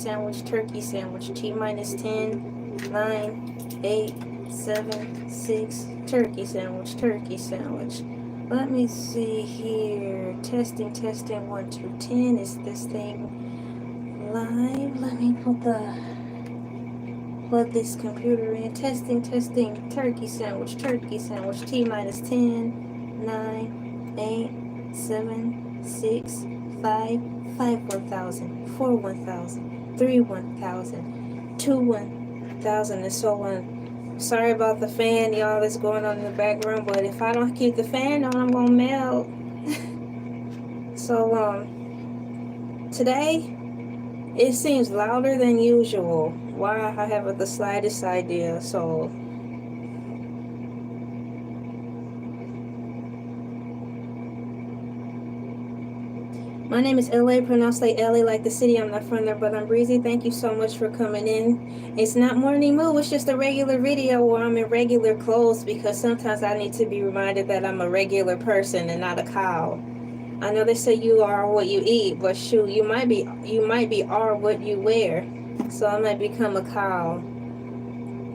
sandwich, turkey sandwich, T minus 10, 9, 8, 7, 6, turkey sandwich, turkey sandwich. Let me see here. Testing, 1 to 10. Is this thing live? Let me plug this computer in. Testing, turkey sandwich, T minus 10, 9, 8, 7, 6, 5, 1,000, 4, 1,000, 3, 1,000, 2, 1,000, and so on. Sorry about the fan, y'all, that's going on in the background, but if I don't keep the fan on, I'm gonna melt. So, today, it seems louder than usual. Why, I haven't the slightest idea, so... My name is Elay, pronounced like LA, like the city. I'm not from there, but I'm breezy. Thank you so much for coming in. It's not morning move, it's just a regular video where I'm in regular clothes because sometimes I need to be reminded that I'm a regular person and not a cow. I know they say you are what you eat, but shoot, you might be are what you wear. So I might become a cow.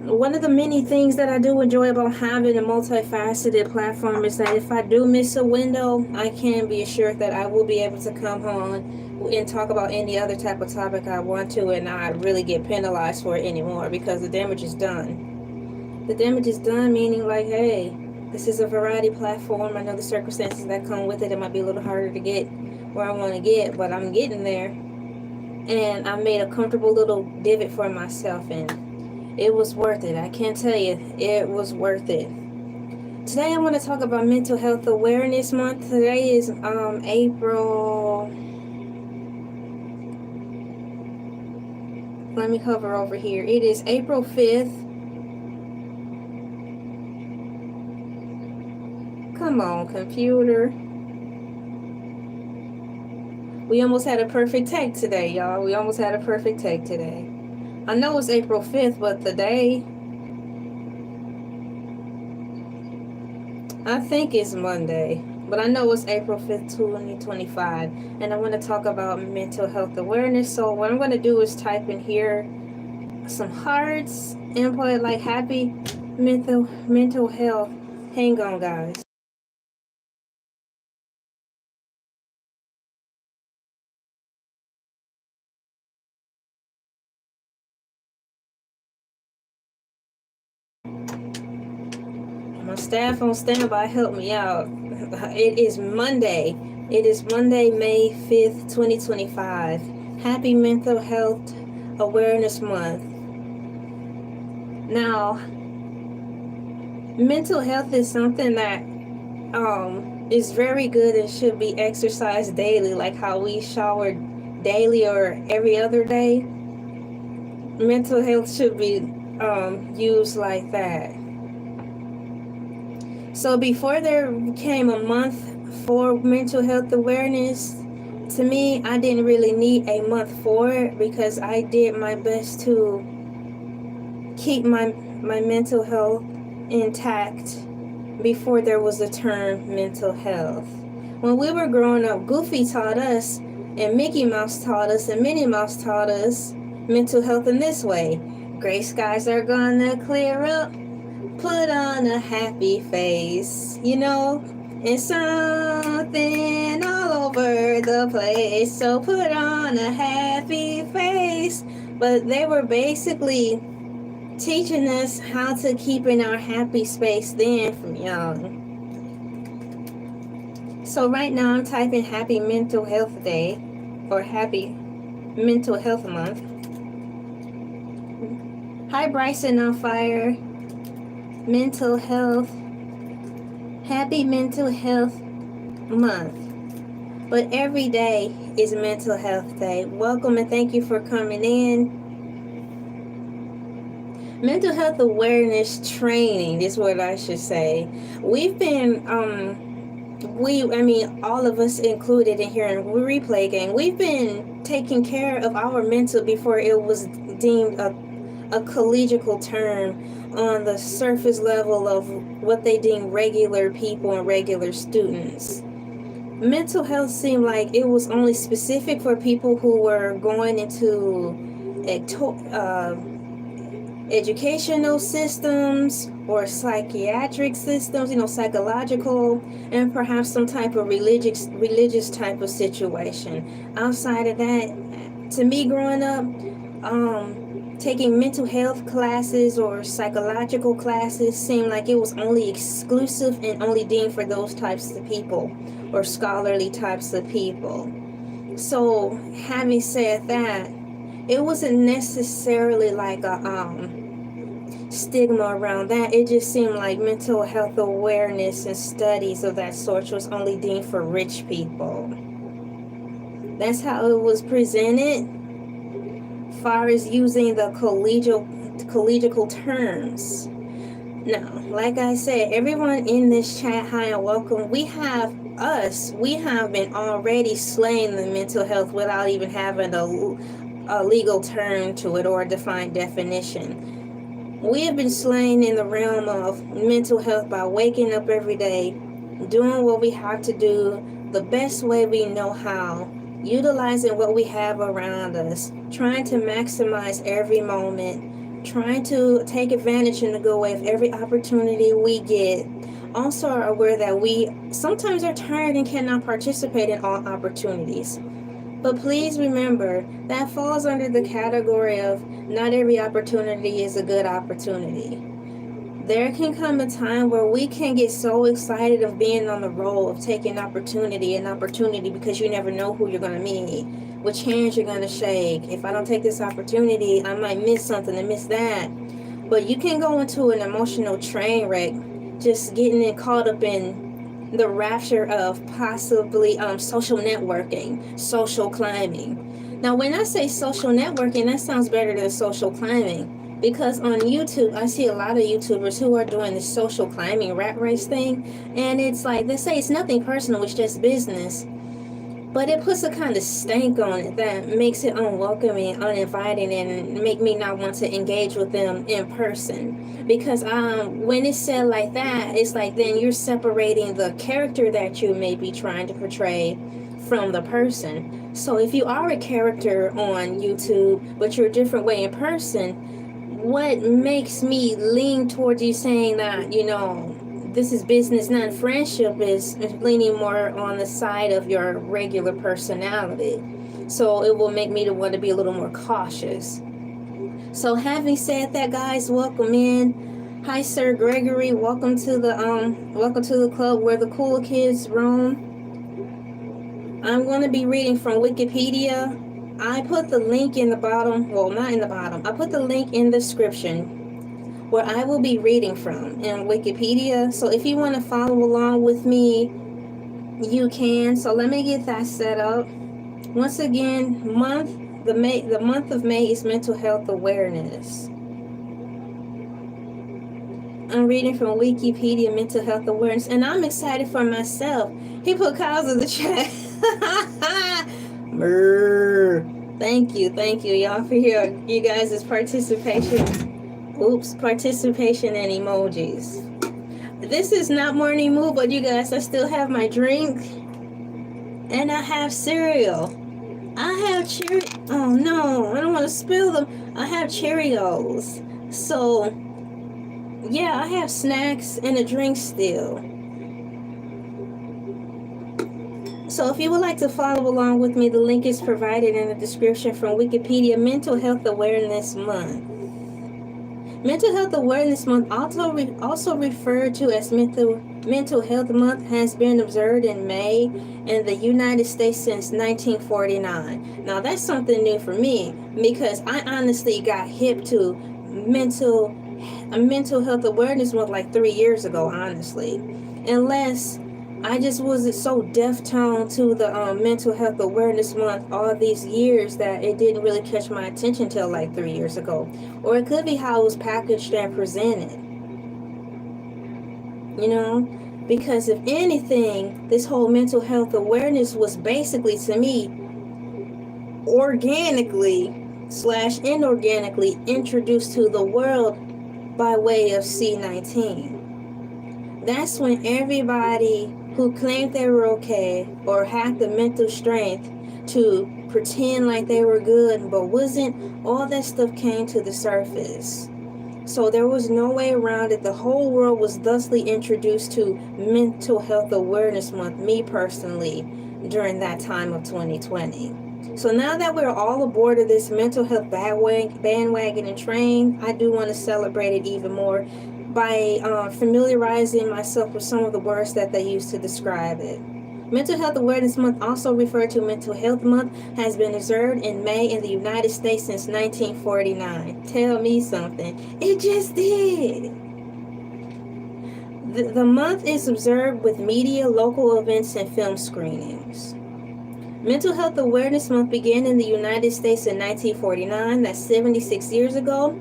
One of the many things that I do enjoy about having a multifaceted platform is that if I do miss a window, I can be assured that I will be able to come on and talk about any other type of topic I want to and not really get penalized for it anymore because the damage is done. The damage is done, meaning like, hey, this is a variety platform. I know the circumstances that come with it. It might be a little harder to get where I want to get, but I'm getting there. And I made a comfortable little divot for myself, and it was worth it. I can't tell you, it was worth it. Today I want to talk about Mental Health Awareness Month. Today is April. Let me hover over here. It is April 5th. Come on, computer. We almost had a perfect take today, y'all. We almost had a perfect take today. I know it's April 5th, but the day, I think it's Monday, but I know it's April 5th, 2025, and I want to talk about mental health awareness. So what I'm going to do is type in here some hearts, input like happy mental health. Hang on, guys. My staff on standby, help me out. It is Monday. It is Monday, May 5th, 2025. Happy Mental Health Awareness Month. Now, mental health is something that is very good and should be exercised daily, like how we shower daily or every other day. Mental health should be used like that. So before there became a month for mental health awareness, to me, I didn't really need a month for it because I did my best to keep my mental health intact before there was the term mental health. When we were growing up, Goofy taught us, and Mickey Mouse taught us, and Minnie Mouse taught us mental health in this way. Gray skies are gonna clear up. Put on a happy face, you know, and something all over the place. So put on a happy face. But they were basically teaching us how to keep in our happy space then from young. So right now I'm typing Happy Mental Health Day or Happy Mental Health Month. Hi Bryson on fire. Mental health. Happy Mental Health Month. But every day is Mental Health Day. Welcome and thank you for coming in. Mental health awareness training is what I should say. We've been all of us included in here in Replay Gang, we've been taking care of our mental before it was deemed a collegial term on the surface level of what they deem regular people and regular students. Mental health seemed like it was only specific for people who were going into educational systems or psychiatric systems, psychological, and perhaps some type of religious type of situation. Outside of that, to me growing up, taking mental health classes or psychological classes seemed like it was only exclusive and only deemed for those types of people or scholarly types of people. So having said that, it wasn't necessarily like a stigma around that. It just seemed like mental health awareness and studies of that sort was only deemed for rich people. That's how it was presented, far as using the collegial terms. Now, like I said, everyone in this chat, hi and welcome. We have been already slaying the mental health without even having a legal term to it or a defined definition. We have been slaying in the realm of mental health by waking up every day, doing what we have to do the best way we know how, utilizing what we have around us, trying to maximize every moment, trying to take advantage in a good way of every opportunity we get. Also are aware that we sometimes are tired and cannot participate in all opportunities. But please remember, that falls under the category of not every opportunity is a good opportunity. There can come a time where we can get so excited of being on the roll of taking opportunity because you never know who you're going to meet, which hands you're going to shake. If I don't take this opportunity, I might miss something and miss that. But you can go into an emotional train wreck just getting caught up in the rapture of possibly social networking, social climbing. Now, when I say social networking, that sounds better than social climbing, because on YouTube, I see a lot of YouTubers who are doing this social climbing rat race thing, and it's like they say it's nothing personal, it's just business. But it puts a kind of stank on it that makes it unwelcoming, uninviting, and make me not want to engage with them in person. Because when it's said like that, it's like then you're separating the character that you may be trying to portray from the person. So if you are a character on YouTube, but you're a different way in person, what makes me lean towards you saying that, this is business, not friendship, is leaning more on the side of your regular personality. So it will make me to want to be a little more cautious. So having said that, guys, welcome in. Hi, Sir Gregory. Welcome to the club where the cool kids roam. I'm going to be reading from Wikipedia. I put the link in the bottom. Well, not in the bottom. I put the link in the description where I will be reading from in Wikipedia. So if you want to follow along with me, you can. So let me get that set up. Once again, the month of May is Mental Health Awareness. I'm reading from Wikipedia, Mental Health Awareness, and I'm excited for myself. He put cows in the chat. Thank you, y'all, for you guys' participation. Participation and emojis. This is not morning mood, but you guys, I still have my drink and I have cereal. I have oh no, I don't want to spill them. I have Cheerios. So yeah, I have snacks and a drink still. So if you would like to follow along with me, the link is provided in the description from Wikipedia. Mental Health Awareness Month. Mental Health Awareness Month, also referred to as Mental Health Month, has been observed in May in the United States since 1949. Now that's something new for me, because I honestly got hip to Mental Health Awareness Month like 3 years ago, honestly. Unless I just wasn't so deaf-toned to the Mental Health Awareness Month all these years that it didn't really catch my attention till like 3 years ago. Or it could be how it was packaged and presented. Because if anything, this whole mental health awareness was basically, to me, organically/inorganically introduced to the world by way of C-19. That's when everybody who claimed they were okay or had the mental strength to pretend like they were good, but wasn't. All that stuff came to the surface. So there was no way around it. The whole world was thusly introduced to Mental Health Awareness Month, me personally, during that time of 2020. So now that we're all aboard of this mental health bandwagon and train, I do want to celebrate it even more by familiarizing myself with some of the words that they use to describe it. Mental Health Awareness Month, also referred to Mental Health Month, has been observed in May in the United States since 1949. Tell me something. It just did. The month is observed with media, local events, and film screenings. Mental Health Awareness Month began in the United States in 1949, that's 76 years ago,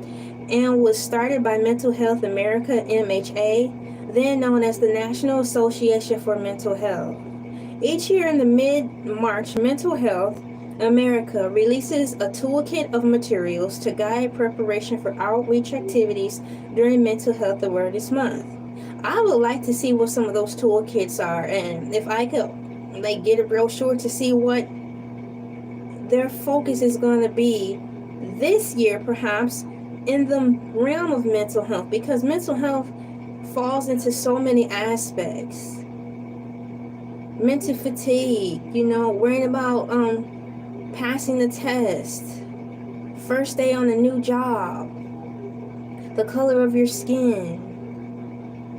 and was started by Mental Health America, MHA, then known as the National Association for Mental Health. Each year in the mid-March, Mental Health America releases a toolkit of materials to guide preparation for outreach activities during Mental Health Awareness Month. I would like to see what some of those toolkits are, and if I could get a brochure to see what their focus is going to be this year, perhaps in the realm of mental health, because mental health falls into so many aspects. Mental fatigue, worrying about passing the test, first day on a new job, the color of your skin,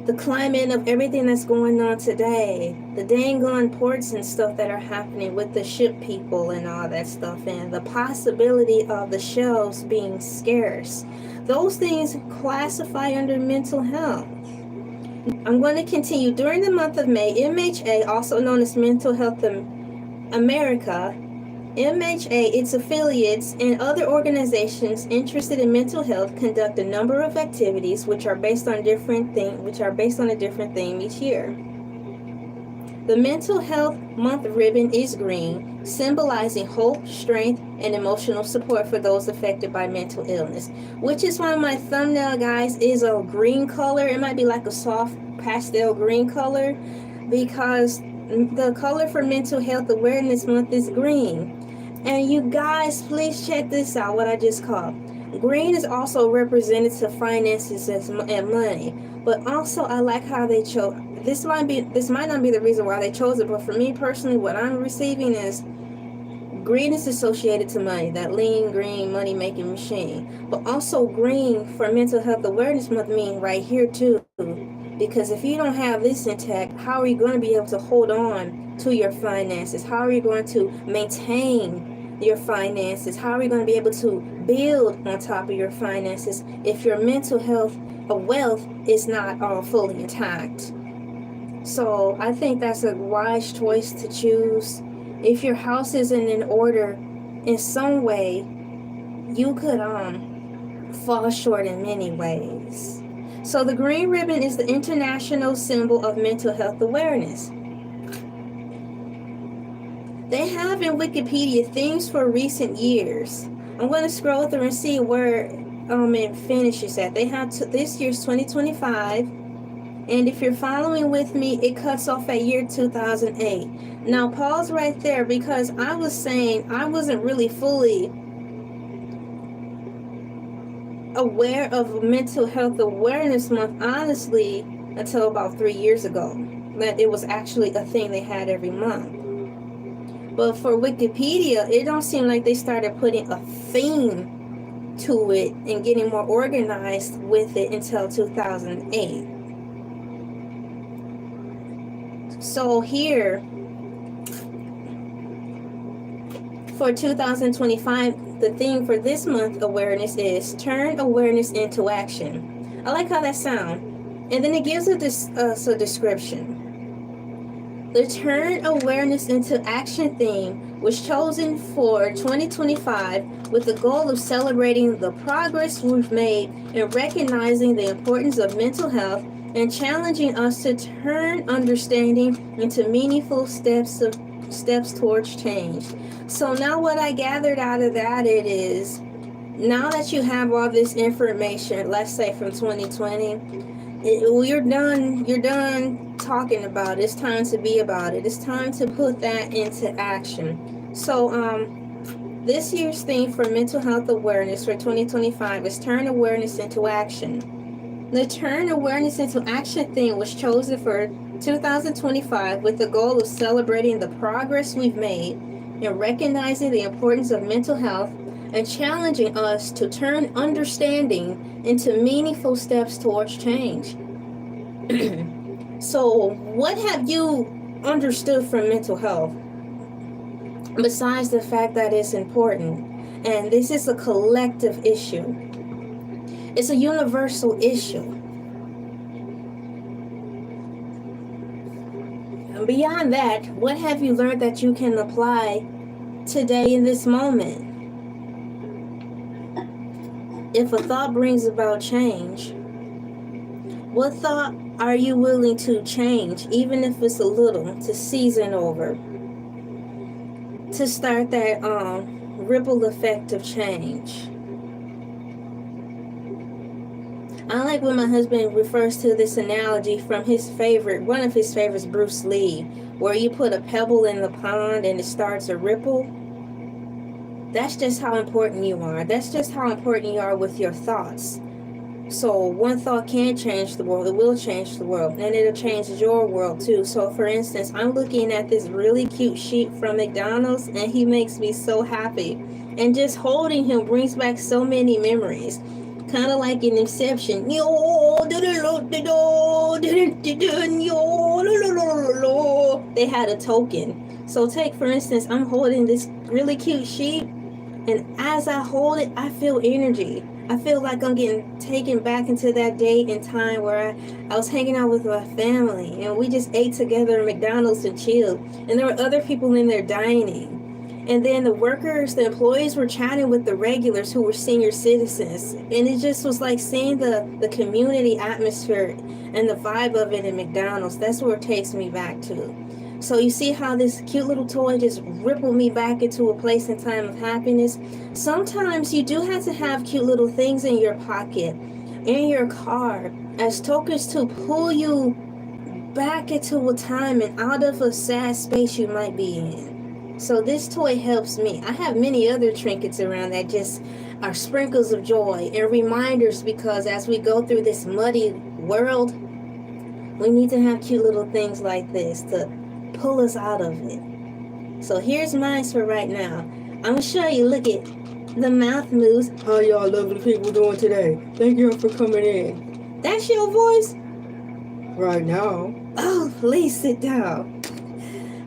the climate of everything that's going on today, the dang on ports and stuff that are happening with the ship people and all that stuff, and the possibility of the shelves being scarce. Those things classify under mental health. I'm going to continue. During the month of May, MHA, also known as Mental Health America, MHA, its affiliates, and other organizations interested in mental health conduct a number of activities which are based on a different theme each year. The Mental Health Month ribbon is green, symbolizing hope, strength, and emotional support for those affected by mental illness, which is why my thumbnail, guys, is a green color. It might be like a soft pastel green color, because the color for Mental Health Awareness Month is green. And you guys, please check this out, what I just called. Green is also represented to finances and money. But also, I like how they chose. This might not be the reason why they chose it, but for me personally, what I'm receiving is green is associated to money, that lean green money-making machine. But also green for Mental Health Awareness Month mean right here too. Because if you don't have this intact, how are you going to be able to hold on to your finances? How are you going to maintain your finances? How are you going to be able to build on top of your finances if your mental health or wealth is not fully intact? So I think that's a wise choice to choose. If your house isn't in order in some way, you could fall short in many ways. So the green ribbon is the international symbol of mental health awareness. They have in Wikipedia themes for recent years. I'm going to scroll through and see where it finishes at. They have this year's 2025, and if you're following with me, it cuts off at year 2008. Now pause right there, because I was saying I wasn't really fully aware of Mental Health Awareness Month, honestly, until about 3 years ago, that it was actually a thing they had every month. But for Wikipedia, it don't seem like they started putting a theme to it and getting more organized with it until 2008. So here, for 2025, the theme for this month awareness is turn awareness into action. I like how that sounds. And then it gives us a description. The Turn Awareness into Action theme was chosen for 2025 with the goal of celebrating the progress we've made in recognizing the importance of mental health and challenging us to turn understanding into meaningful steps towards change. So now what I gathered out of that, it is, now that you have all this information, let's say from 2020, you're done talking about it. It's time to be about it. It's time to put that into action. So, this year's theme for mental health awareness for 2025 is Turn Awareness into Action. The Turn Awareness into Action theme was chosen for 2025 with the goal of celebrating the progress we've made and recognizing the importance of mental health and challenging us to turn understanding into meaningful steps towards change. So, what have you understood from mental health besides the fact that it's important? And this is a collective issue, it's a universal issue. And beyond that, what have you learned that you can apply today in this moment? If a thought brings about change, what thought are you willing to change, even if it's a little, to season over, to start that ripple effect of change? I like when my husband refers to this analogy from one of his favorites, Bruce Lee, where you put a pebble in the pond and it starts a ripple. That's just how important you are. That's just how important you are with your thoughts. So one thought can change the world. It will change the world, and it'll change your world too. So for instance, I'm looking at this really cute sheep from McDonald's, and he makes me so happy. And just holding him brings back so many memories. Kind of like in Inception. They had a token. So take for instance, I'm holding this really cute sheep, and as I hold it, I feel energy. I feel like I'm getting taken back into that day and time where I was hanging out with my family and we just ate together at McDonald's and chilled. And there were other people in there dining. And then the employees were chatting with the regulars who were senior citizens. And it just was like seeing the community atmosphere and the vibe of it in McDonald's. That's where it takes me back to. So you see how this cute little toy just rippled me back into a place and time of happiness. Sometimes you do have to have cute little things in your pocket, in your car, as tokens to pull you back into a time and out of a sad space you might be in. So this toy helps me. I have many other trinkets around that just are sprinkles of joy and reminders, because as we go through this muddy world, we need to have cute little things like this to pull us out of it. So here's mine for right now. I'm gonna show you. Look at the mouth moves. How y'all lovely people doing today? Thank you for coming in. That's your voice right now. Oh, please sit down.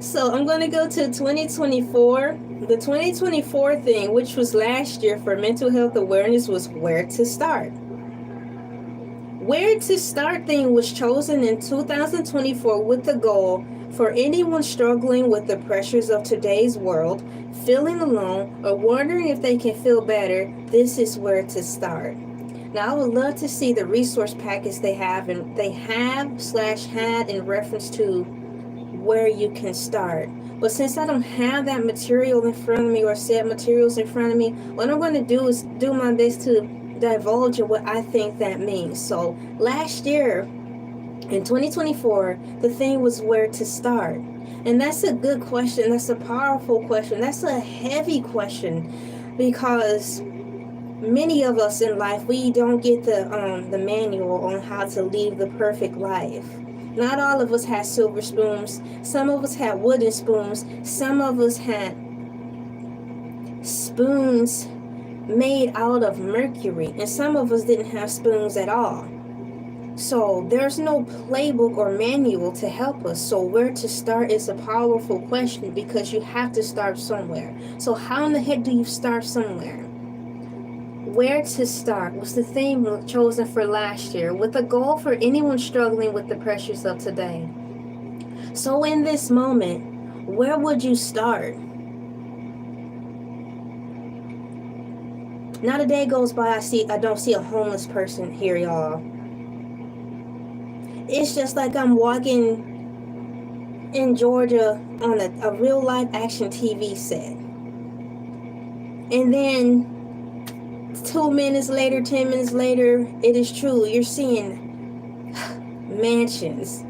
So I'm going to go to 2024. The 2024 thing, which was last year for mental health awareness, was where to start. Where to start thing was chosen in 2024 with the goal for anyone struggling with the pressures of today's world, feeling alone, or wondering if they can feel better. This is where to start. Now, I would love to see the resource package they have, and they have/had in reference to where you can start. But since I don't have that material in front of me or said materials in front of me, what I'm going to do is do my best to divulge what I think that means. So last year in 2024, the thing was where to start. And that's a good question. That's a powerful question. That's a heavy question, because many of us in life, we don't get the manual on how to live the perfect life. Not all of us had silver spoons. Some of us had wooden spoons. Some of us had spoons made out of mercury. And some of us didn't have spoons at all. So there's no playbook or manual to help us. So where to start is a powerful question, because you have to start somewhere. So how in the heck do you start somewhere? Where to start was the theme chosen for last year, with a goal for anyone struggling with the pressures of today. So in this moment, where would you start? Not a day goes by I don't see a homeless person here, y'all. It's just like I'm walking in Georgia on a real life action TV set. And then 2 minutes later, 10 minutes later, it is true. You're seeing mansions.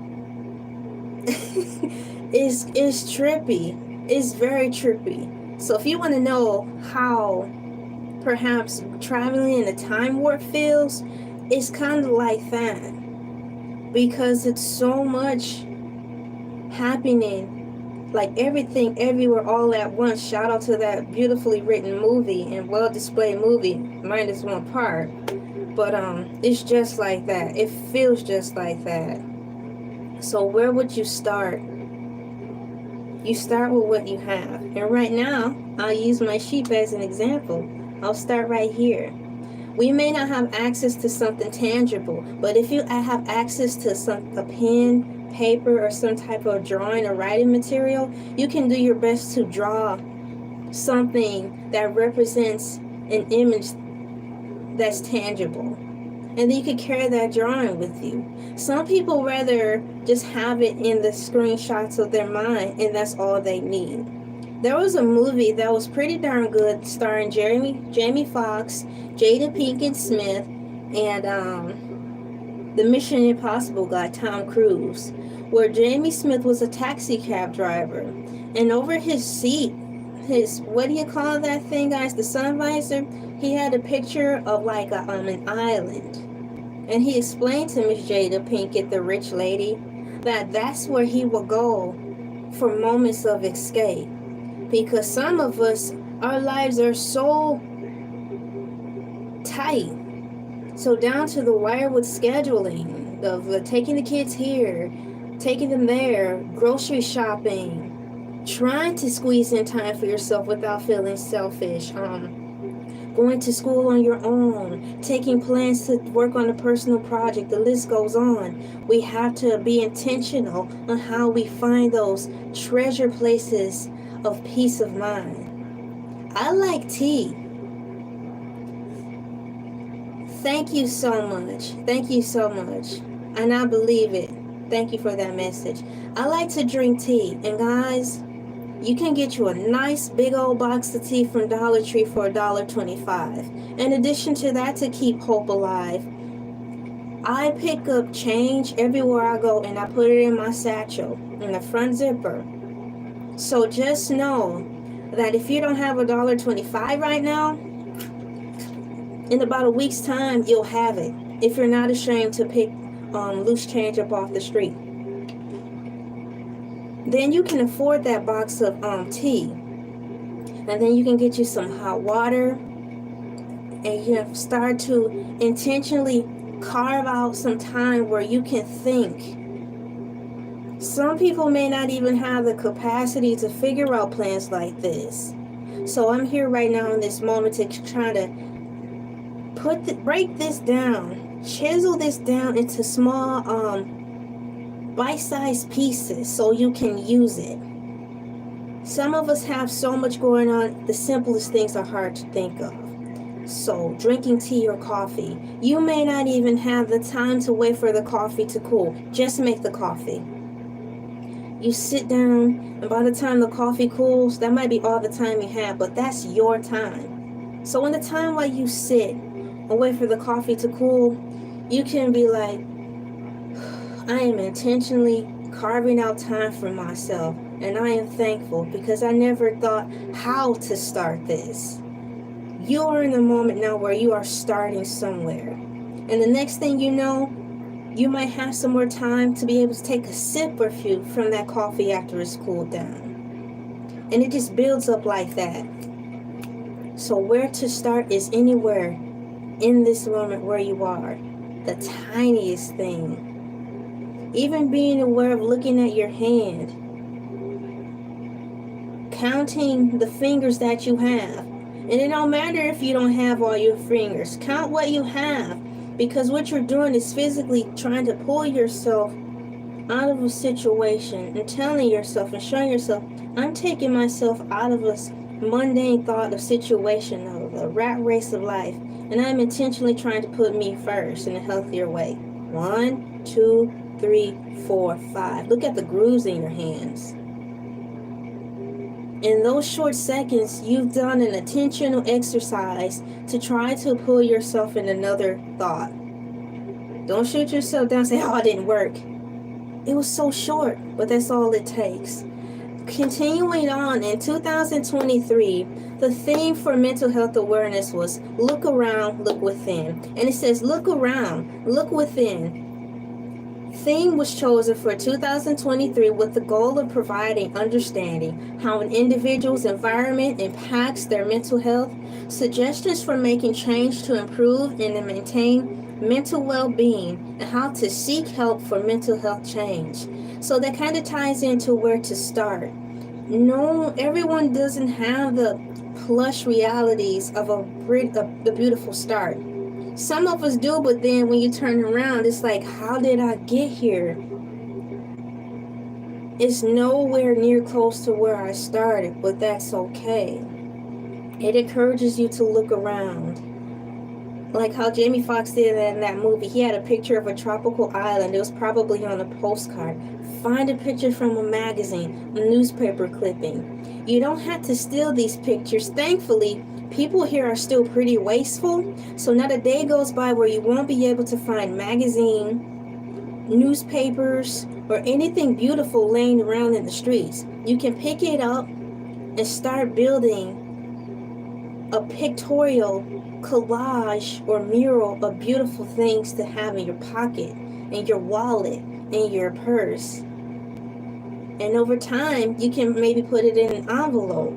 It's trippy. It's very trippy. So if you want to know how perhaps traveling in a time warp feels, it's kind of like that, because it's so much happening, like everything everywhere all at once. Shout out to that beautifully written movie and well displayed movie, minus one part. But it's just like that. It feels just like that. So where would you start? You start with what you have. And right now, I'll use my sheep as an example. I'll start right here. We may not have access to something tangible, but if you have access to a pen, paper, or some type of drawing or writing material, you can do your best to draw something that represents an image that's tangible. And then you can carry that drawing with you. Some people rather just have it in the screenshots of their mind, and that's all they need. There was a movie that was pretty darn good, starring Jamie Foxx, Jada Pinkett Smith, and the Mission Impossible guy, Tom Cruise, where Jamie Smith was a taxi cab driver, and over his seat, what do you call that thing, guys? The sun visor. He had a picture of like an island, and he explained to Miss Jada Pinkett, the rich lady, that that's where he would go for moments of escape. Because some of us, our lives are so tight, so down to the wire with scheduling of taking the kids here, taking them there, grocery shopping, trying to squeeze in time for yourself without feeling selfish, going to school on your own, taking plans to work on a personal project. The list goes on. We have to be intentional on how we find those treasure places of peace of mind. I like tea. Thank you so much. Thank you so much. And I believe it. Thank you for that message. I like to drink tea. And guys, you can get you a nice big old box of tea from Dollar Tree for $1.25. In addition to that, to keep hope alive, I pick up change everywhere I go, and I put it in my satchel in the front zipper. So just know that if you don't have $1.25 right now, in about a week's time, you'll have it. If you're not ashamed to pick loose change up off the street, then you can afford that box of tea. And then you can get you some hot water, and you can start to intentionally carve out some time where you can think. Some people may not even have the capacity to figure out plans like this. So I'm here right now in this moment to try to break this down, chisel this down into small bite-sized pieces so you can use it. Some of us have so much going on, the simplest things are hard to think of. So drinking tea or coffee, you may not even have the time to wait for the coffee to cool. Just make the coffee. You sit down, and by the time the coffee cools, that might be all the time you have, but that's your time. So in the time while you sit and wait for the coffee to cool, you can be like, I am intentionally carving out time for myself, and I am thankful because I never thought how to start this. You are in the moment now where you are starting somewhere. And the next thing you know, you might have some more time to be able to take a sip or few from that coffee after it's cooled down. And it just builds up like that. So where to start is anywhere in this moment where you are. The tiniest thing. Even being aware of looking at your hand. Counting the fingers that you have. And it don't matter if you don't have all your fingers. Count what you have. Because what you're doing is physically trying to pull yourself out of a situation and telling yourself and showing yourself, I'm taking myself out of a mundane thought of situation, of a rat race of life. And I'm intentionally trying to put me first in a healthier way. 1, 2, 3, 4, 5. Look at the grooves in your hands. In those short seconds, you've done an intentional exercise to try to pull yourself in another thought. Don't shoot yourself down and say, oh, it didn't work. It was so short, but that's all it takes. continuing on, in 2023, the theme for mental health awareness was look around, look within. And it says look around, look within. Theme was chosen for 2023 with the goal of providing understanding how an individual's environment impacts their mental health, suggestions for making change to improve and maintain mental well-being, and how to seek help for mental health change. So that kind of ties into where to start. No, everyone doesn't have the plush realities of the beautiful start. Some of us do, but then when you turn around, it's like, how did I get here? It's nowhere near close to where I started, but that's okay. It encourages you to look around. Like how Jamie Foxx did in that movie. He had a picture of a tropical island. It was probably on a postcard. Find a picture from a magazine, a newspaper clipping. You don't have to steal these pictures. Thankfully, people here are still pretty wasteful, so not a day goes by where you won't be able to find magazine, newspapers, or anything beautiful laying around in the streets. You can pick it up and start building a pictorial collage or mural of beautiful things to have in your pocket, in your wallet, in your purse. And over time, you can maybe put it in an envelope.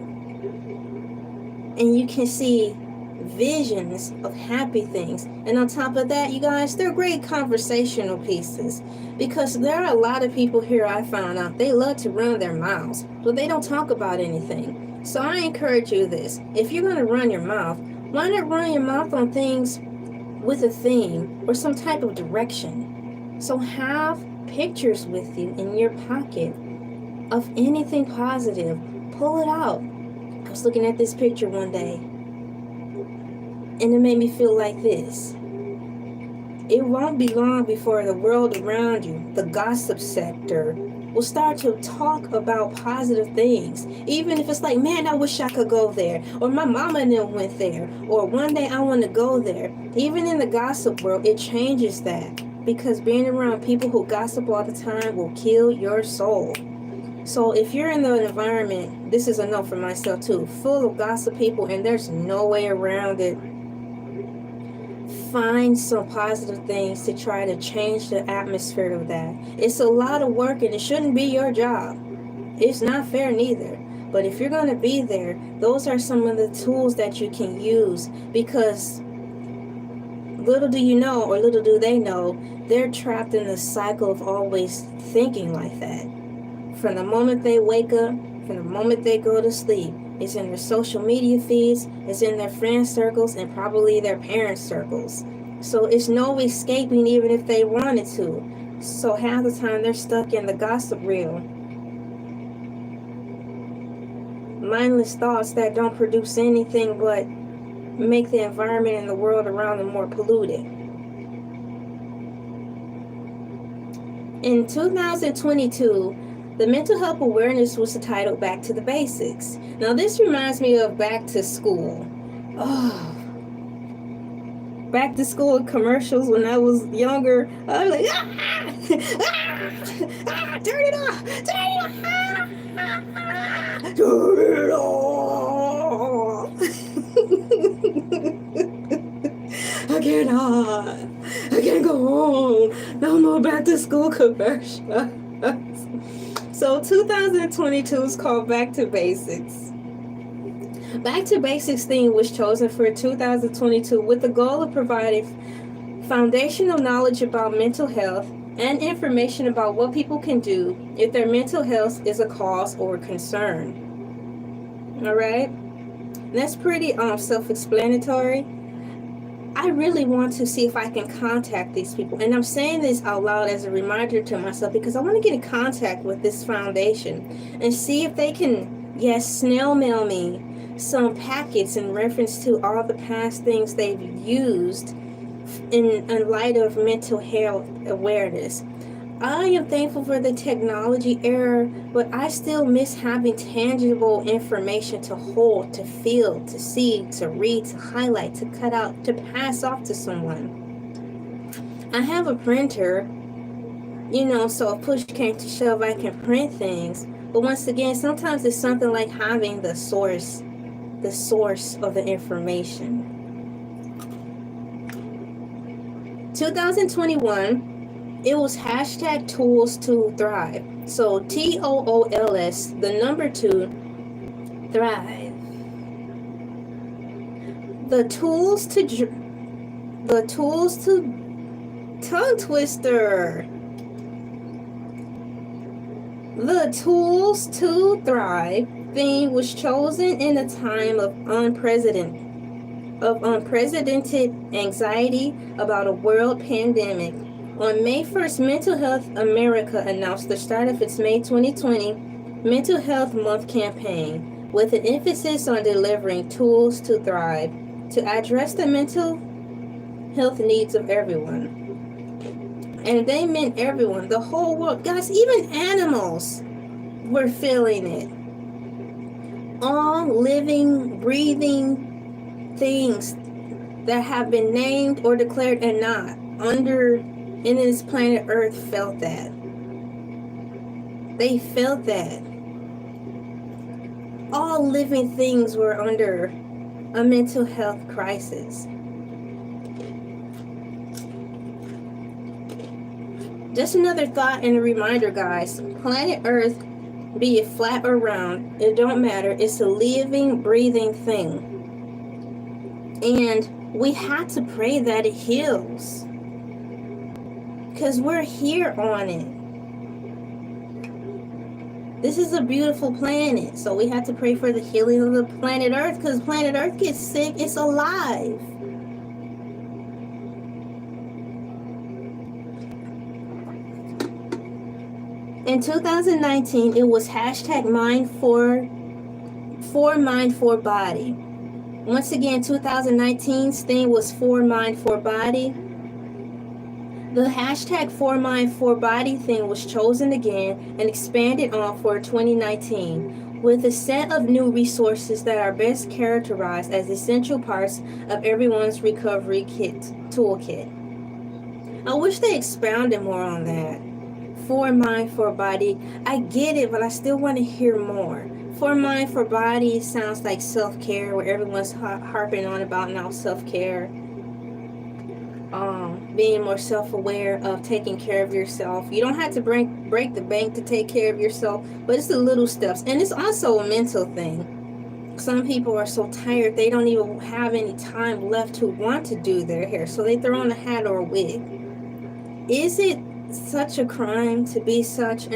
And you can see visions of happy things. And on top of that, you guys, they're great conversational pieces. Because there are a lot of people here, I found out, they love to run their mouths, but they don't talk about anything. So I encourage you this. If you're going to run your mouth, why not run your mouth on things with a theme or some type of direction? So have pictures with you in your pocket of anything positive. Pull it out. I was looking at this picture one day, and it made me feel like this. It won't be long before the world around you, the gossip sector, will start to talk about positive things. Even if it's like, man, I wish I could go there. Or my mama and them went there. Or one day I want to go there. Even in the gossip world, it changes that. Because being around people who gossip all the time will kill your soul. So if you're in the environment, this is a note for myself too, full of gossip people and there's no way around it, find some positive things to try to change the atmosphere of that. It's a lot of work and it shouldn't be your job. It's not fair neither. But if you're going to be there, those are some of the tools that you can use, because little do you know, or little do they know, they're trapped in the cycle of always thinking like that. From the moment they wake up, from the moment they go to sleep, it's in their social media feeds, it's in their friend circles, and probably their parents' circles. So it's no escaping even if they wanted to. So half the time they're stuck in the gossip reel. Mindless thoughts that don't produce anything but make the environment and the world around them more polluted. In 2022, the mental health awareness was titled Back to the Basics. Now this reminds me of back to school. Oh, back to school commercials when I was younger. I was like, turn it off, turn it off. I can't go home. No more back to school commercials. So 2022 is called Back to Basics. Back to Basics theme was chosen for 2022 with the goal of providing foundational knowledge about mental health and information about what people can do if their mental health is a cause or concern. All right? That's pretty self-explanatory. I really want to see if I can contact these people. And I'm saying this out loud as a reminder to myself because I want to get in contact with this foundation and see if they can, snail mail me some packets in reference to all the past things they've used in light of mental health awareness. I am thankful for the technology era, but I still miss having tangible information to hold, to feel, to see, to read, to highlight, to cut out, to pass off to someone. I have a printer, so if push came to shove, I can print things, But once again, sometimes it's something like having the source of the information. 2021, it was hashtag tools to thrive. So TOOLS, the number 2, thrive. The tools to tongue twister. The tools to thrive theme was chosen in a time of unprecedented anxiety about a world pandemic. On May 1st, Mental Health America announced the start of its May 2020 Mental Health Month campaign, with an emphasis on delivering tools to thrive to address the mental health needs of everyone. And they meant everyone, the whole world. Guys, even animals were feeling it. All living, breathing things that have been named or declared and not in this planet Earth felt that. They felt that. All living things were under a mental health crisis. Just another thought and a reminder, guys. Planet Earth, be it flat or round, it don't matter. It's a living, breathing thing. And we have to pray that it heals. Because we're here on it. This is a beautiful planet. So we have to pray for the healing of the planet Earth. Because planet Earth gets sick, it's alive. In 2019, it was hashtag Mind for Mind for Body. Once again, 2019's theme was for Mind for Body. The hashtag for Mind for Body thing was chosen again and expanded on for 2019 with a set of new resources that are best characterized as essential parts of everyone's recovery toolkit. I wish they expounded more on that. For mind, for body. I get it, but I still want to hear more. For mind, for body sounds like self-care, where everyone's harping on about now self-care. Being more self-aware of taking care of yourself. You don't have to break the bank to take care of yourself, but it's the little steps. And it's also a mental thing. Some people are so tired, they don't even have any time left to want to do their hair, so they throw on a hat or a wig. Is it such a crime to be in such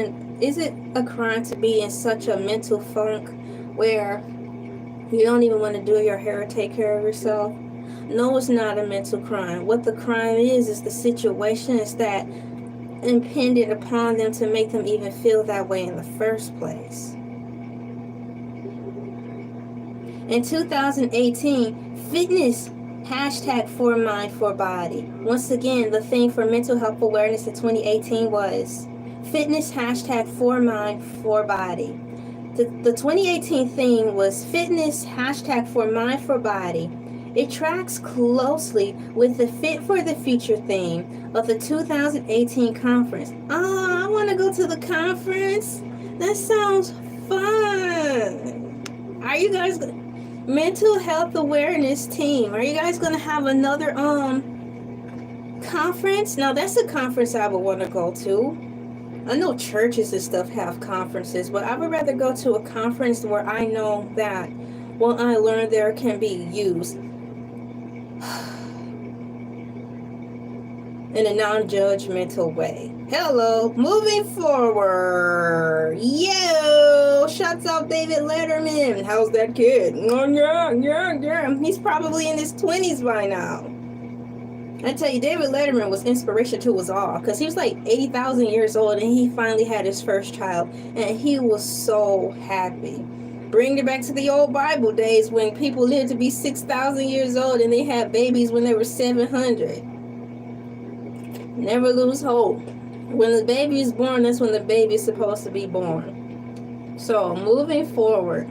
a mental funk where you don't even want to do your hair or take care of yourself? No, it's not a mental crime. What the crime is the situation is that impended upon them to make them even feel that way in the first place. In 2018, fitness hashtag for mind for body. Once again, the theme for mental health awareness in 2018 was fitness hashtag for mind for body. The 2018 theme was fitness hashtag for mind for body. It tracks closely with the Fit for the Future theme of the 2018 conference. Oh, I want to go to the conference. That sounds fun. Are you guys mental health awareness team? Are you guys going to have another conference? Now, that's a conference I would want to go to. I know churches and stuff have conferences, but I would rather go to a conference where I know that what I learned there can be used in a non-judgmental way. Hello, moving forward. Yo, shouts out David Letterman. How's that kid? Oh, yeah. He's probably in his 20s by now. I tell you, David Letterman was inspiration to us all, because he was like 80,000 years old and he finally had his first child, and he was so happy. Bring it back to the old Bible days when people lived to be 6,000 years old and they had babies when they were 700. Never lose hope. When the baby is born, that's when the baby is supposed to be born. So, moving forward.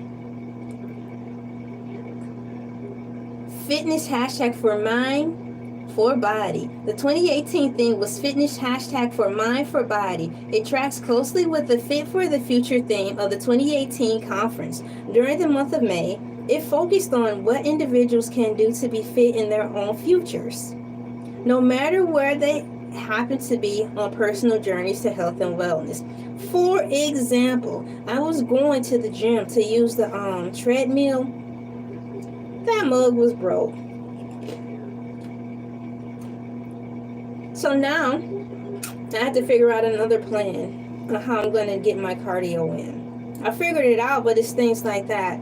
Fitness hashtag for mind for body. The 2018 theme was fitness hashtag for mind for body. It tracks closely with the Fit for the Future theme of the 2018 conference. During the month of May, it focused on what individuals can do to be fit in their own futures, no matter where they happen to be on personal journeys to health and wellness. For example, I was going to the gym to use the treadmill. That mug was broke. So now I have to figure out another plan on how I'm going to get my cardio in. I figured it out, but it's things like that.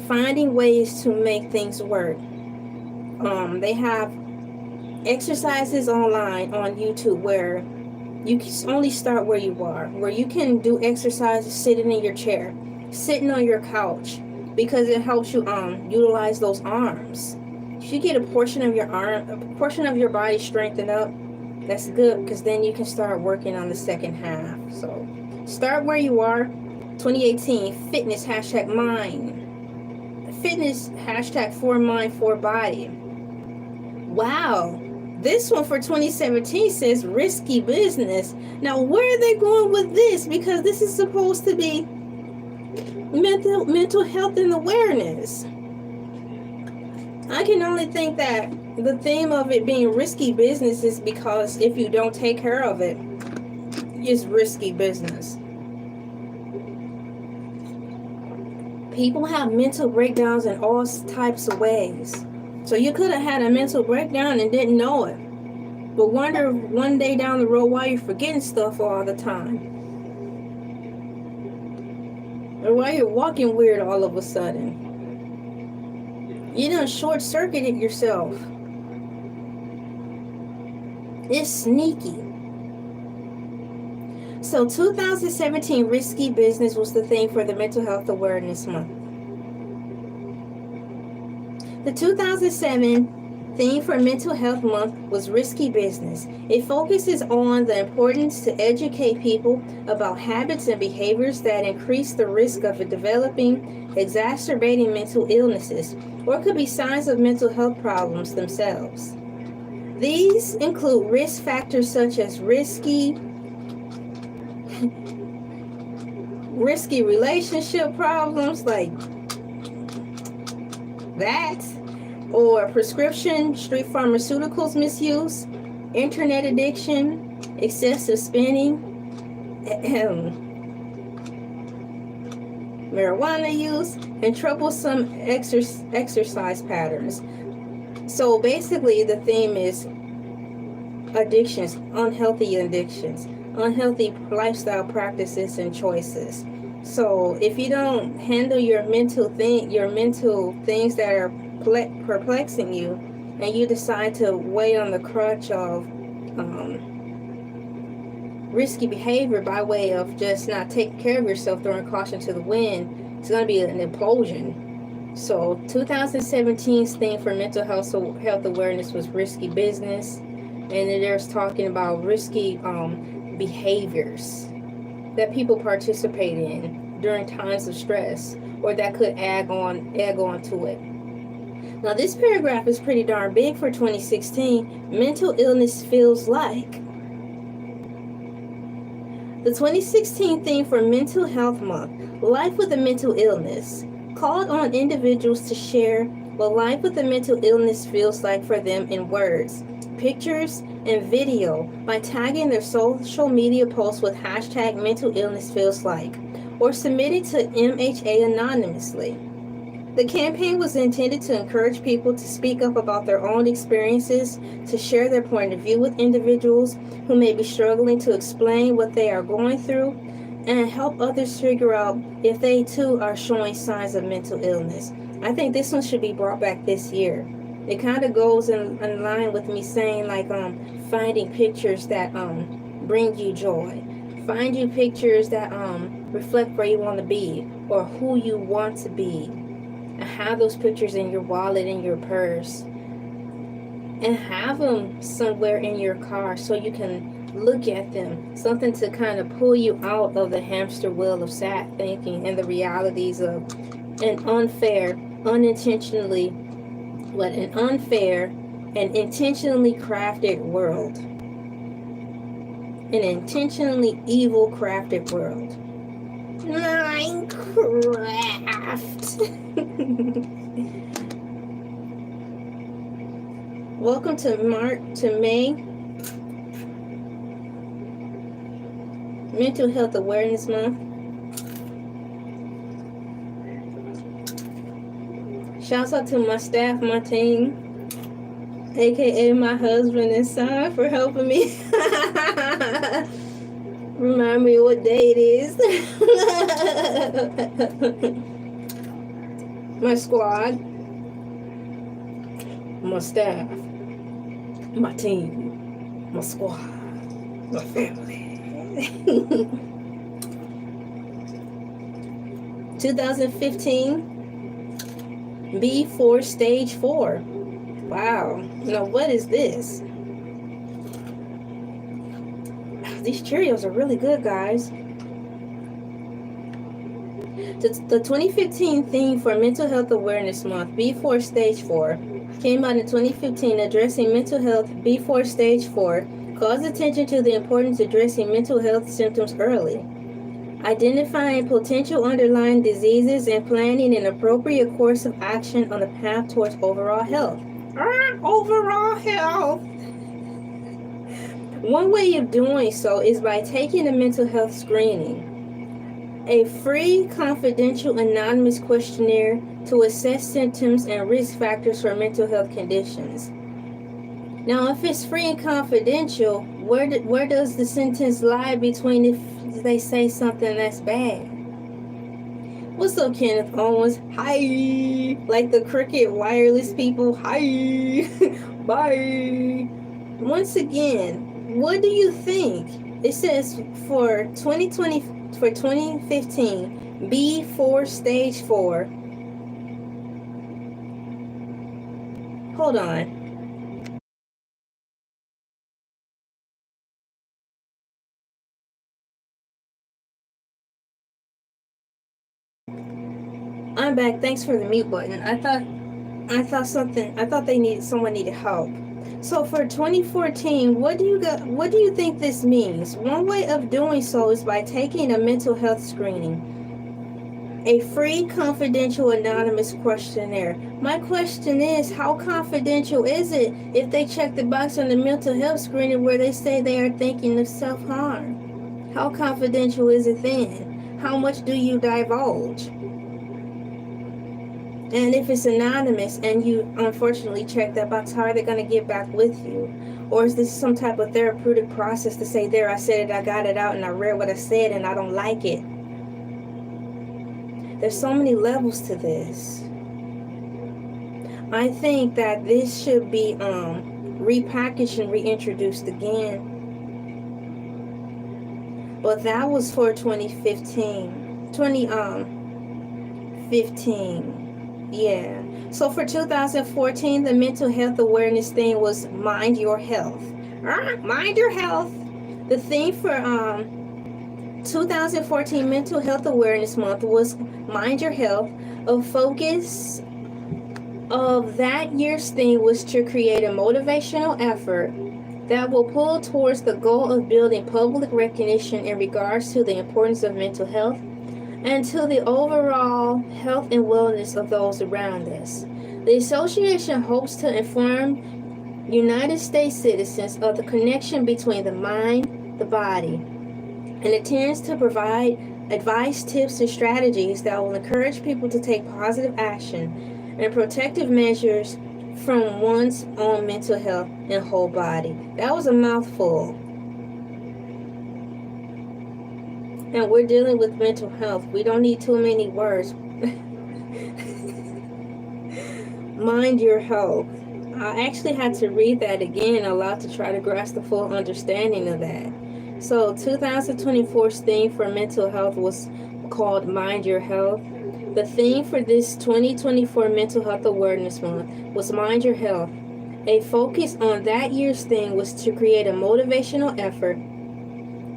Finding ways to make things work. They have exercises online on YouTube where you can only start where you are, where you can do exercises sitting in your chair, sitting on your couch, because it helps you utilize those arms. If you get a portion of your arm, a portion of your body strengthened up, that's good, because then you can start working on the second half. So start where you are. 2018 fitness hashtag mind. Fitness hashtag for mind for body. Wow. This one for 2017 says risky business. Now, where are they going with this? Because this is supposed to be mental health and awareness. I can only think that the theme of it being risky business is because if you don't take care of it, it's risky business. People have mental breakdowns in all types of ways. So you could have had a mental breakdown and didn't know it, but wonder one day down the road why you're forgetting stuff all the time, or why you're walking weird all of a sudden. You done short-circuited yourself. It's sneaky. So 2017 risky business was the theme for the Mental Health Awareness Month. The 2007 theme for Mental Health Month was risky business. It focuses on the importance to educate people about habits and behaviors that increase the risk of developing, exacerbating mental illnesses, or could be signs of mental health problems themselves. These include risk factors such as risky relationship problems like that, or prescription street pharmaceuticals misuse, internet addiction, excessive spending, marijuana use, and troublesome exercise patterns. So basically the theme is addictions, unhealthy lifestyle practices and choices. So if you don't handle your mental things that are perplexing you, and you decide to wait on the crutch of risky behavior by way of just not taking care of yourself, throwing caution to the wind, it's going to be an implosion. So 2017's theme for mental health awareness was risky business, and there's talking about risky behaviors that people participate in during times of stress, or that could egg on to it. Now this paragraph is pretty darn big for 2016. Mental illness feels like. The 2016 theme for Mental Health Month, Life with a Mental Illness, called on individuals to share what life with a mental illness feels like for them in words, pictures, and video by tagging their social media posts with hashtag mental illness feels like, or submitting to MHA anonymously. The campaign was intended to encourage people to speak up about their own experiences, to share their point of view with individuals who may be struggling to explain what they are going through, and help others figure out if they too are showing signs of mental illness. I think this one should be brought back this year. It kind of goes in line with me saying finding pictures that bring you joy. Find you pictures that reflect where you want to be or who you want to be. And have those pictures in your wallet, in your purse, and have them somewhere in your car so you can look at them. Something to kind of pull you out of the hamster wheel of sad thinking and the realities of an unfair unintentionally, what an unfair and intentionally crafted world. An intentionally evil crafted world. Minecraft. Welcome to May Mental Health Awareness Month. Shouts out to my staff, my team, aka my husband and son, for helping me. Remind me what day it is. My squad, my staff, my team, my squad, my family. 2015, B4 Stage 4. Wow. Now, what is this? These Cheerios are really good, guys. The 2015 theme for Mental Health Awareness Month, B4 Stage 4, came out in 2015, addressing mental health. B4 Stage 4 calls attention to the importance of addressing mental health symptoms early, identifying potential underlying diseases, and planning an appropriate course of action on the path towards overall health. Overall health! One way of doing so is by taking a mental health screening, a free, confidential, anonymous questionnaire to assess symptoms and risk factors for mental health conditions. Now, if it's free and confidential, where does the sentence lie between if they say something that's bad? What's up, Kenneth Owens? Hi! Like the Cricket Wireless people. Hi! Bye! Once again, what do you think? It says for 2015, B4 Stage 4. Hold on. I'm back. Thanks for the mute button. I thought someone needed help. So for 2014, what do you think this means? One way of doing so is by taking a mental health screening, a free, confidential, anonymous questionnaire. My question is, how confidential is it if they check the box on the mental health screening where they say they are thinking of self-harm? How confidential is it then? How much do you divulge? And if it's anonymous and you unfortunately check that box, how are they going to get back with you? Or is this some type of therapeutic process to say, there, I said it, I got it out, and I read what I said, and I don't like it? There's so many levels to this. I think that this should be repackaged and reintroduced again. But that was for 2015. 2015. Yeah. So for 2014, the mental health awareness theme was Mind Your Health. Mind Your Health. The theme for 2014 Mental Health Awareness Month was Mind Your Health. A focus of that year's theme was to create a motivational effort that will pull towards the goal of building public recognition in regards to the importance of mental health and to the overall health and wellness of those around us. The association hopes to inform United States citizens of the connection between the mind, the body, and intends to provide advice, tips, and strategies that will encourage people to take positive action and protective measures from one's own mental health and whole body. That was a mouthful. And we're dealing with mental health. We don't need too many words. Mind your health. I actually had to read that again a lot to try to grasp the full understanding of that. So 2024's theme for mental health was called Mind Your Health. The theme for this 2024 Mental Health Awareness Month was Mind Your Health. A focus on that year's theme was to create a motivational effort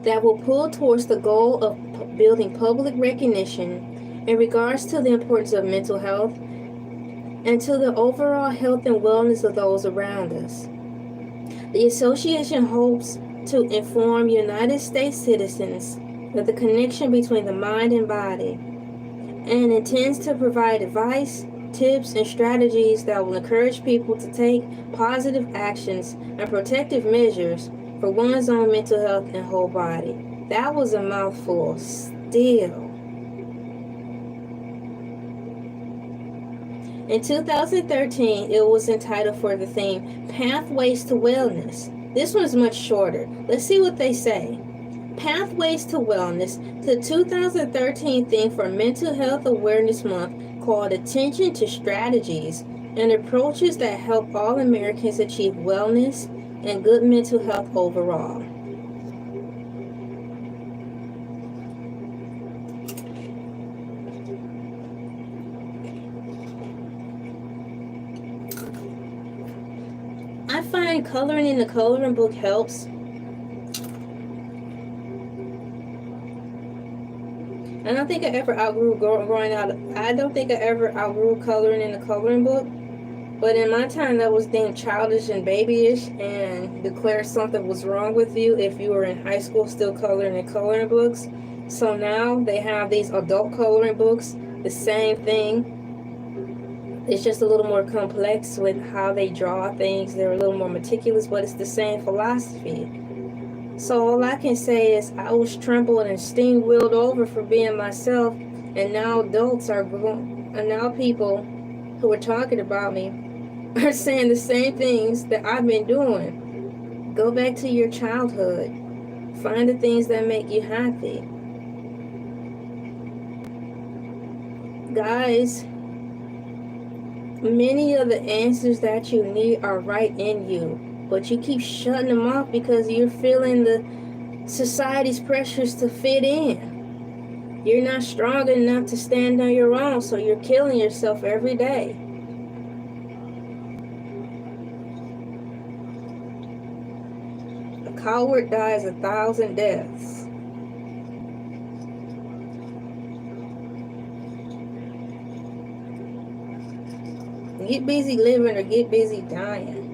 that will pull towards the goal of building public recognition in regards to the importance of mental health and to the overall health and wellness of those around us. The association hopes to inform United States citizens of the connection between the mind and body, and intends to provide advice, tips, and strategies that will encourage people to take positive actions and protective measures for one's own mental health and whole body. That was a mouthful still. In 2013, it was entitled for the theme, Pathways to Wellness. This one's much shorter. Let's see what they say. Pathways to Wellness, the 2013 theme for Mental Health Awareness Month, called attention to strategies and approaches that help all Americans achieve wellness and good mental health overall. I find coloring in the coloring book helps. I don't think I ever outgrew I don't think I ever outgrew coloring in the coloring book. But in my time, that was deemed childish and babyish and declared something was wrong with you if you were in high school still coloring in coloring books. So now they have these adult coloring books, the same thing. It's just a little more complex with how they draw things. They're a little more meticulous, but it's the same philosophy. So all I can say is I was trampled and steam-wheeled over for being myself, and now adults are going, and now people who are talking about me are saying the same things that I've been doing. Go back to your childhood. Find the things that make you happy. Guys, many of the answers that you need are right in you, but you keep shutting them off because you're feeling the society's pressures to fit in. You're not strong enough to stand on your own, so you're killing yourself every day. A coward dies 1,000 deaths. Get busy living or get busy dying.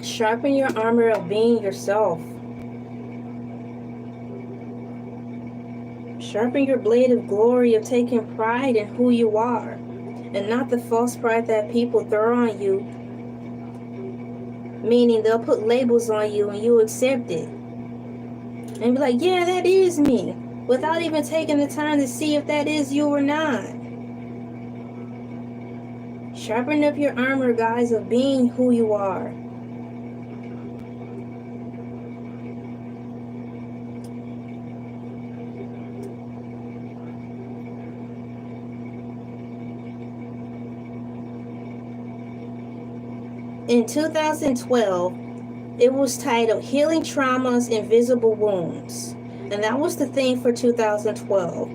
Sharpen your armor of being yourself. Sharpen your blade of glory of taking pride in who you are, and not the false pride that people throw on you, meaning they'll put labels on you and you accept it. And be like, yeah, that is me, without even taking the time to see if that is you or not. Sharpen up your armor, guys, of being who you are. In 2012, it was titled Healing Trauma's Invisible Wounds. And that was the theme for 2012.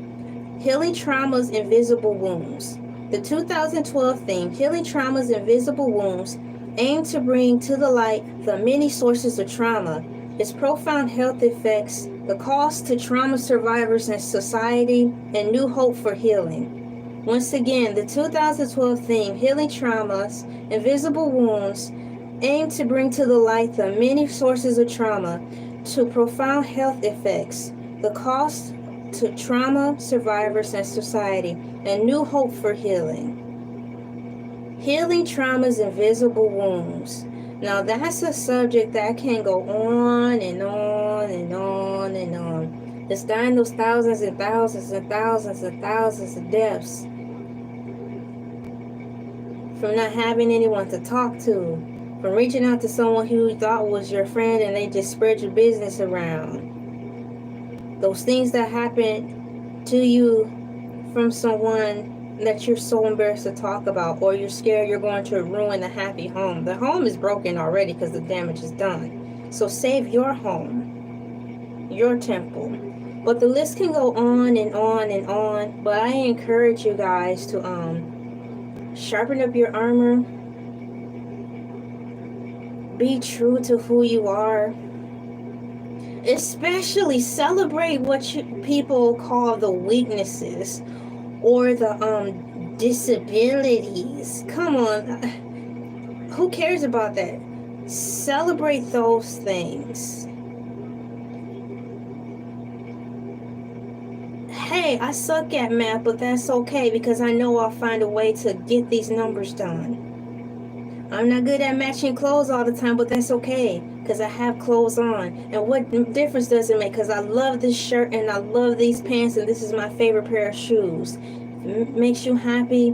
Healing Trauma's Invisible Wounds. The 2012 theme, Healing Trauma's Invisible Wounds, aimed to bring to the light the many sources of trauma, its profound health effects, the cost to trauma survivors and society, and new hope for healing. Once again, the 2012 theme, Healing Trauma's Invisible Wounds, aimed to bring to the light the many sources of trauma, to profound health effects, the cost to trauma survivors and society, and new hope for healing. Healing Trauma's Invisible Wounds. Now that's a subject that can go on and on and on and on. It's dying those thousands and thousands and thousands and thousands of deaths from not having anyone to talk to, from reaching out to someone who you thought was your friend and they just spread your business around. Those things that happen to you from someone that you're so embarrassed to talk about, or you're scared you're going to ruin a happy home. The home is broken already because the damage is done. So save your home, your temple, But the list can go on and on and on. But I encourage you guys to sharpen up your armor. Be true to who you are. Especially celebrate what people call the weaknesses or the disabilities. Come on. Who cares about that? Celebrate those things. Hey, I suck at math, but that's okay because I know I'll find a way to get these numbers done. I'm not good at matching clothes all the time, but that's okay because I have clothes on. And what difference does it make? Because I love this shirt and I love these pants and this is my favorite pair of shoes. If it makes you happy,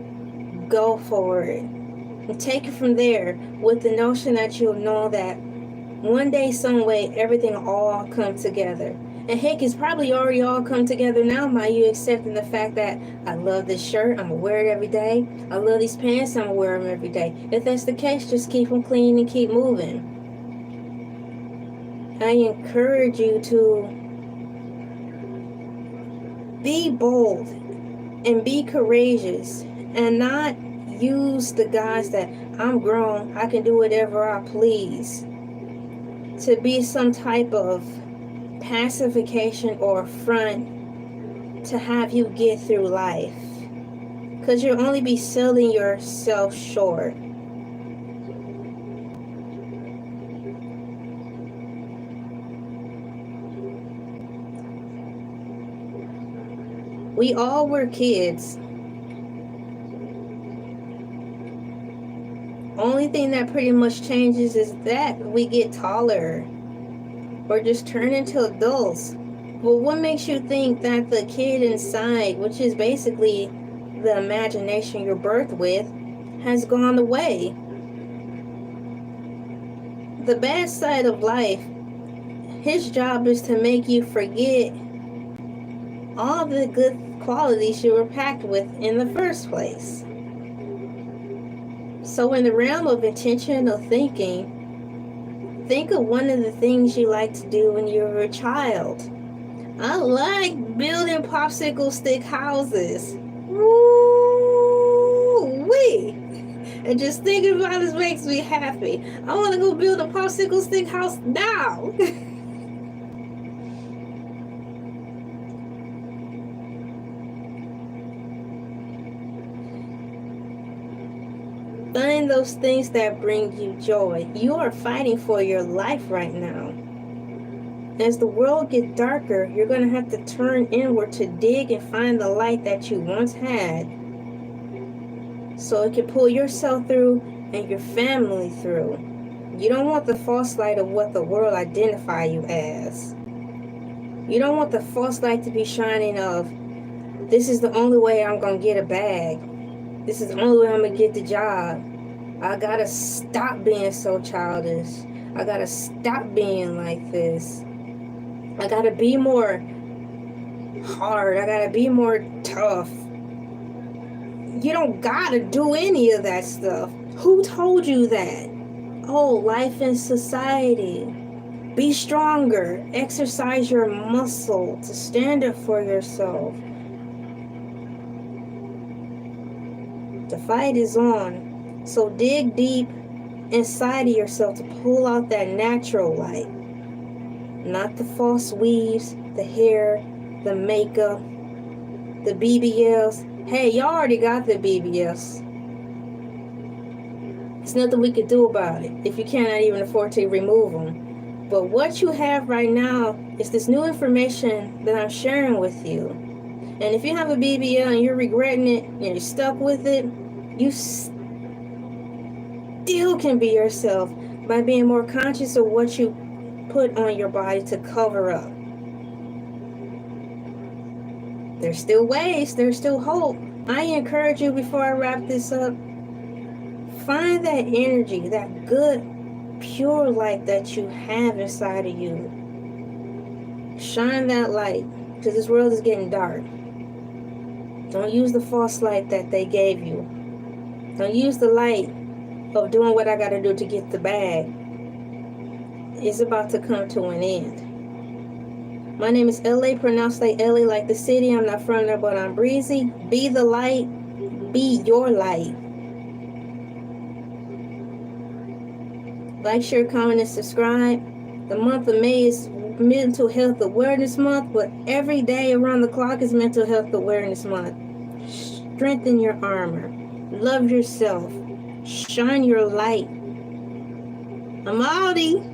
go for it. And take it from there with the notion that you'll know that one day, some way, everything will all come together. And heck, it's probably already all come together now by you accepting the fact that I love this shirt, I'm going to wear it every day. I love these pants, I'm going to wear them every day. If that's the case, just keep them clean and keep moving. I encourage you to be bold and be courageous and not use the guise that I'm grown, I can do whatever I please, to be some type of pacification or front to have you get through life, because you'll only be selling yourself short. We all were kids. Only thing that pretty much changes is that we get taller or just turn into adults. But what makes you think that the kid inside, which is basically the imagination you're birthed with, has gone away? The bad side of life, his job is to make you forget all the good qualities you were packed with in the first place. So in the realm of intentional thinking, think of one of the things you like to do when you were a child. I like building popsicle stick houses. Woo-wee! And just thinking about it makes me happy. I want to go build a popsicle stick house now. Find those things that bring you joy. You are fighting for your life right now. As the world gets darker, you're going to have to turn inward to dig and find the light that you once had, so it can pull yourself through and your family through. You don't want the false light of what the world identify you as. You don't want the false light to be shining of, this is the only way I'm going to get a bag. This is the only way I'm going to get the job. I got to stop being so childish. I got to stop being like this. I got to be more hard. I got to be more tough. You don't got to do any of that stuff. Who told you that? Oh, life in society. Be stronger. Exercise your muscle to stand up for yourself. The fight is on. So dig deep inside of yourself to pull out that natural light. Not the false weaves, the hair, the makeup, the BBLs. Hey, y'all already got the BBLs. There's nothing we could do about it if you cannot even afford to remove them. But what you have right now is this new information that I'm sharing with you. And if you have a BBL and you're regretting it and you're stuck with it, you still can be yourself by being more conscious of what you put on your body to cover up. There's still ways, there's still hope. I encourage you, before I wrap this up, find that energy, that good, pure light that you have inside of you. Shine that light, because this world is getting dark. Don't use the false light that they gave you. Don't use the light of doing what I got to do to get the bag. It's about to come to an end. My name is Elay, pronounced like Elay, like the city. I'm not from there, but I'm breezy. Be the light. Be your light. Like, share, comment, and subscribe. The month of May is Mental Health Awareness Month, but every day around the clock is Mental Health Awareness Month. Strengthen your armor. Love yourself. Shine your light. I'm outie.